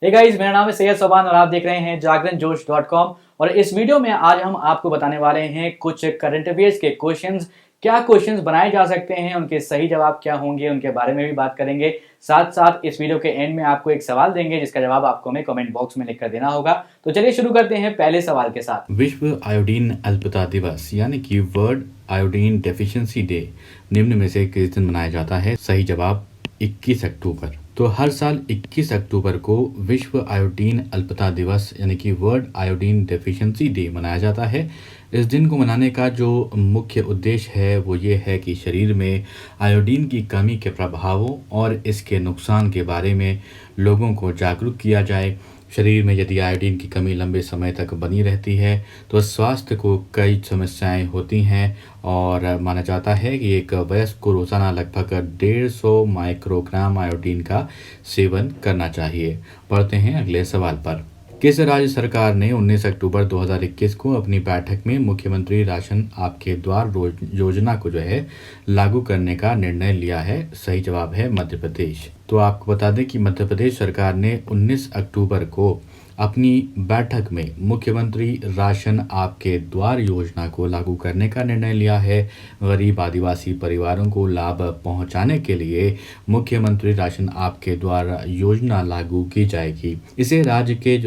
Hey guys, मेरा नाम है सैयद सोबान और आप देख रहे हैं जागरण जोश .com। और इस वीडियो में आज हम आपको बताने वाले हैं कुछ करंट अफेयर्स के क्वेश्चंस। क्या क्वेश्चंस बनाए जा सकते हैं, उनके सही जवाब क्या होंगे, उनके बारे में भी बात करेंगे। साथ साथ इस वीडियो के एंड में आपको एक सवाल देंगे जिसका जवाब आपको हमें कमेंट बॉक्स में लिखकर देना होगा। तो चलिए शुरू करते हैं पहले सवाल के साथ। विश्व आयोडीन अल्पता दिवस यानी कि वर्ल्ड आयोडीन डेफिशिएंसी डे निम्न में से किस दिन मनाया जाता है? सही जवाब 21 अक्टूबर। तो हर साल 21 अक्टूबर को विश्व आयोडीन अल्पता दिवस यानी कि वर्ल्ड आयोडीन डेफिशिएंसी डे मनाया जाता है। इस दिन को मनाने का जो मुख्य उद्देश्य है वो ये है कि शरीर में आयोडीन की कमी के प्रभावों और इसके नुकसान के बारे में लोगों को जागरूक किया जाए। शरीर में यदि आयोडीन की कमी लंबे समय तक बनी रहती है तो स्वास्थ्य को कई समस्याएं होती हैं और माना जाता है कि एक वयस्क को रोज़ाना लगभग 150 माइक्रोग्राम आयोडीन का सेवन करना चाहिए। बढ़ते हैं अगले सवाल पर। किस राज्य सरकार ने 19 अक्टूबर 2021 को अपनी बैठक में मुख्यमंत्री राशन आपके द्वार योजना को लागू करने का निर्णय लिया है? सही जवाब है मध्य प्रदेश। तो आपको बता दें कि मध्य प्रदेश सरकार ने 19 अक्टूबर को अपनी बैठक में मुख्यमंत्री राशन आपके द्वार योजना को लागू करने का निर्णय लिया है। गरीब आदिवासी परिवारों को लाभ पहुंचाने के लिए मुख्यमंत्री राशन आपके द्वार योजना लागू की जाएगी। इसे राज्य के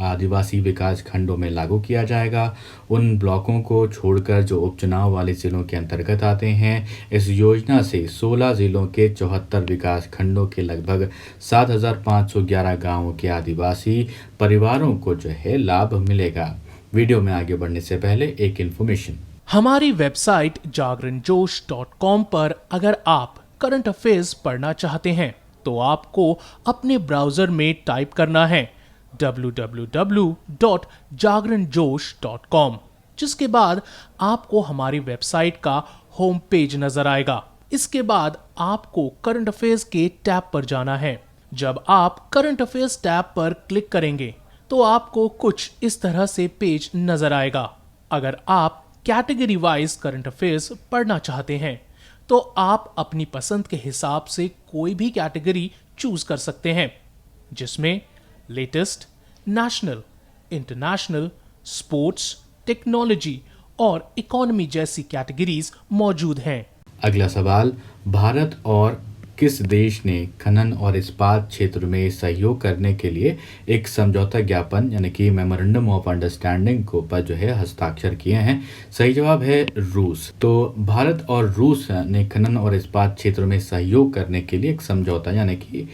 आदिवासी विकास खंडों में लागू किया जाएगा। उन ब्लॉकों को छोड़कर जो उपचुनाव वाले जिलों के अंतर्गत आते हैं। इस योजना से 16 जिलों के 74 विकास खंडों के लगभग 7,511 गाँवों के आदिवासी परिवारों को लाभ मिलेगा। वीडियो में आगे बढ़ने से पहले एक इन्फॉर्मेशन। हमारी वेबसाइट जागरणजोश.com पर अगर आप करंट अफेयर्स पढ़ना चाहते हैं तो आपको अपने ब्राउजर में टाइप करना है www.jagranjosh.com, जिसके बाद आपको हमारी वेबसाइट का होम पेज नजर आएगा। इसके बाद आपको करंट अफेयर्स के टैब पर जाना है। जब आप करंट अफेयर्स टैब पर क्लिक करेंगे तो आपको कुछ इस तरह से पेज नजर आएगा। अगर आप कैटेगरी वाइज करंट अफेयर्स पढ़ना चाहते हैं तो आप अपनी पसंद के हिसाब से कोई भी कैटेगरी चूज कर सकते हैं, जिसमें latest, national, international, sports, technology और इकोनॉमी जैसी कैटेगरीज मौजूद हैं। अगला सवाल। भारत और किस देश ने खनन और इस्पात क्षेत्र में सहयोग करने के लिए एक समझौता ज्ञापन यानी कि मेमोरेंडम ऑफ अंडरस्टैंडिंग को पर हस्ताक्षर किए हैं? सही जवाब है रूस। तो भारत और रूस ने खनन और इस्पात क्षेत्र में सहयोग करने के लिए एक समझौता यानी कि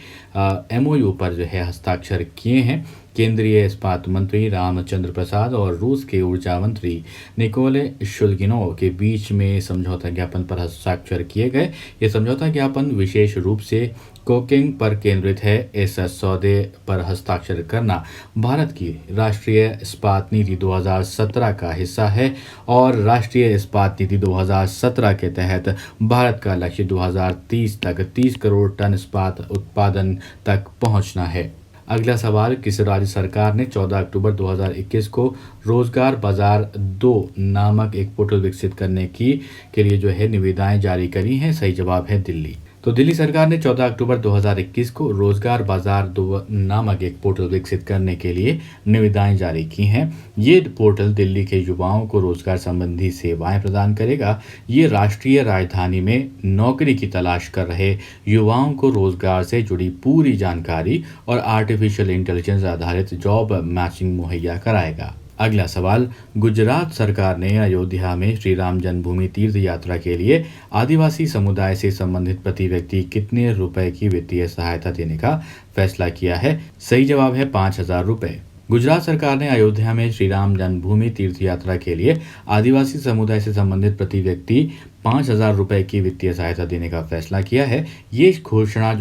MOU पर हस्ताक्षर किए हैं। केंद्रीय इस्पात मंत्री रामचंद्र प्रसाद और रूस के ऊर्जा मंत्री निकोले शुल्गिनोव के बीच में समझौता ज्ञापन पर हस्ताक्षर किए गए। ये समझौता ज्ञापन विशेष रूप से कोकिंग पर केंद्रित है। इस सौदे पर हस्ताक्षर करना भारत की राष्ट्रीय इस्पात नीति 2017 का हिस्सा है और राष्ट्रीय इस्पात नीति 2017 के तहत भारत का लक्ष्य 2030 तक 30 करोड़ टन इस्पात उत्पादन तक पहुंचना है। अगला सवाल। किस राज्य सरकार ने 14 अक्टूबर 2021 को रोजगार बाजार 2 नामक एक पोर्टल विकसित करने के लिए निविदाएं जारी करी हैं? सही जवाब है दिल्ली। तो दिल्ली सरकार ने 14 अक्टूबर 2021 को रोजगार बाजार 2 नामक एक पोर्टल विकसित करने के लिए निविदाएं जारी की हैं। ये पोर्टल दिल्ली के युवाओं को रोजगार संबंधी सेवाएं प्रदान करेगा। ये राष्ट्रीय राजधानी में नौकरी की तलाश कर रहे युवाओं को रोजगार से जुड़ी पूरी जानकारी और आर्टिफिशियल इंटेलिजेंस आधारित जॉब मैचिंग मुहैया कराएगा। अगला सवाल। गुजरात सरकार ने अयोध्या में श्री राम जन्मभूमि तीर्थ यात्रा के लिए आदिवासी समुदाय से संबंधित प्रति व्यक्ति कितने रुपए की वित्तीय सहायता देने का फैसला किया है? सही जवाब है 5,000 रुपए। गुजरात सरकार ने अयोध्या में श्री राम जन्मभूमि तीर्थ यात्रा के लिए आदिवासी समुदाय से संबंधित प्रति व्यक्ति 5,000 रुपए की वित्तीय सहायता देने का फैसला किया है। ये घोषणा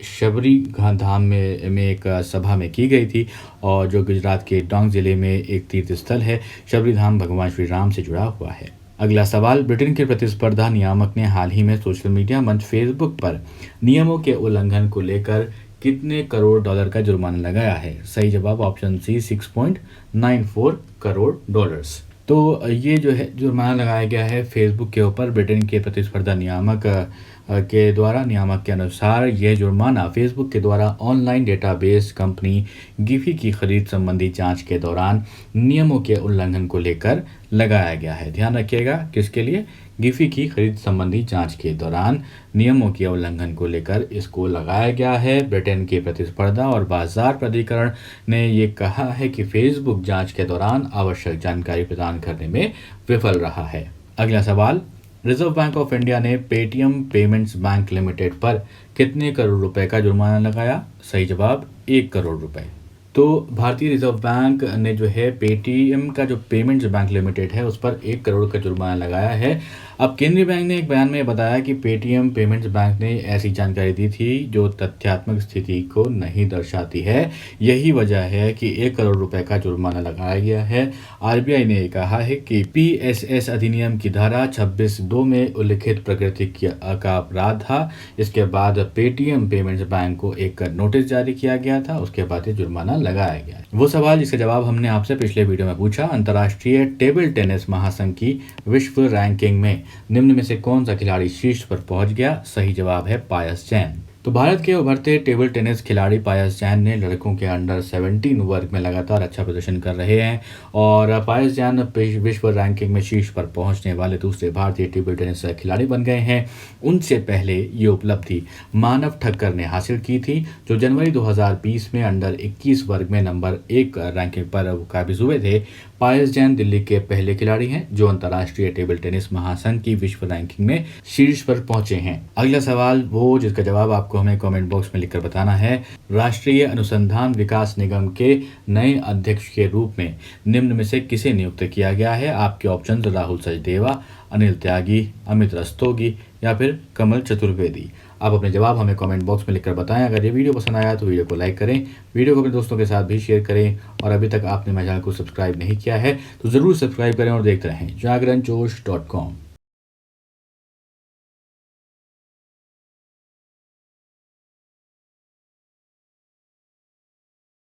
शबरी धाम में एक सभा में की गई थी और जो गुजरात के डांग जिले में एक तीर्थ स्थल है। शबरी धाम भगवान श्री राम से जुड़ा हुआ है। अगला सवाल। ब्रिटेन के प्रतिस्पर्धा नियामक ने हाल ही में सोशल मीडिया मंच फेसबुक पर नियमों के उल्लंघन को लेकर कितने करोड़ डॉलर का जुर्माना लगाया है? सही जवाब ऑप्शन सी 6.94 करोड़ डॉलर्स। तो ये जुर्माना लगाया गया है फेसबुक के ऊपर। ब्रिटेन के प्रतिस्पर्धा नियामक के द्वारा नियामक के अनुसार यह जुर्माना फेसबुक के द्वारा ऑनलाइन डेटाबेस कंपनी गिफी की खरीद संबंधी जांच के दौरान नियमों के उल्लंघन को लेकर लगाया गया है। ध्यान रखिएगा, किसके लिए? गिफी की खरीद संबंधी जांच के दौरान नियमों के उल्लंघन को लेकर इसको लगाया गया है। ब्रिटेन के प्रतिस्पर्धा और बाजार प्राधिकरण ने ये कहा है कि फेसबुक जांच के दौरान आवश्यक जानकारी प्रदान करने में विफल रहा है। अगला सवाल, रिजर्व बैंक ऑफ इंडिया ने पेटीएम पेमेंट्स बैंक लिमिटेड पर कितने करोड़ रुपए का जुर्माना लगाया? सही जवाब 1 करोड़ रुपए। तो भारतीय रिजर्व बैंक ने जो है पेटीएम का जो पेमेंट्स बैंक लिमिटेड है उस पर 1 करोड़ का जुर्माना लगाया है। अब केंद्रीय बैंक ने एक बयान में बताया कि पेटीएम पेमेंट्स बैंक ने ऐसी जानकारी दी थी जो तथ्यात्मक स्थिति को नहीं दर्शाती है। यही वजह है कि 1 करोड़ रुपए का जुर्माना लगाया गया है। आरबीआई ने कहा है कि पीएसएस अधिनियम की धारा 26(2) में उल्लिखित प्रकृति का अपराध था। इसके बाद पेटीएम पेमेंट्स बैंक को एक नोटिस जारी किया गया था, उसके बाद ये जुर्माना लगाया गया। वो सवाल जिसका जवाब हमने आपसे पिछले वीडियो में पूछा, अंतर्राष्ट्रीय टेबल टेनिस महासंघ की विश्व रैंकिंग में निम्न में से कौन सा खिलाड़ी शीर्ष पर पहुंच गया? सही जवाब है पायस जैन। तो भारत के उभरते टेबल टेनिस खिलाड़ी पायस जैन ने लड़कों के अंडर 17 वर्ग में लगातार अच्छा प्रदर्शन कर रहे हैं और पायस जैन विश्व रैंकिंग में शीर्ष पर पहुंचने वाले दूसरे भारतीय टेबल टेनिस खिलाड़ी बन गए हैं। उनसे पहले ये उपलब्धि मानव ठक्कर ने हासिल की थी, जो जनवरी 2020 में अंडर 21 वर्ग में नंबर 1 रैंकिंग पर काबिज हुए थे। पायस जैन दिल्ली के पहले खिलाड़ी हैं जो अंतर्राष्ट्रीय टेबल टेनिस महासंघ की विश्व रैंकिंग में शीर्ष पर पहुंचे हैं। अगला सवाल वो जिसका जवाब आपको हमें कमेंट बॉक्स में लिखकर बताना है। राष्ट्रीय अनुसंधान विकास निगम के नए अध्यक्ष के रूप में निम्न में से किसे नियुक्त किया गया है? आपके ऑप्शन राहुल सचदेवा, अनिल त्यागी, अमित रस्तोगी या फिर कमल चतुर्वेदी। आप अपने जवाब हमें कमेंट बॉक्स में लिखकर बताएं। अगर ये वीडियो पसंद आया तो वीडियो को लाइक करें, वीडियो को अपने दोस्तों के साथ भी शेयर करें और अभी तक आपने मेरे चैनल को सब्सक्राइब नहीं किया है तो ज़रूर सब्सक्राइब करें और देखते रहें जागरणजोश.com।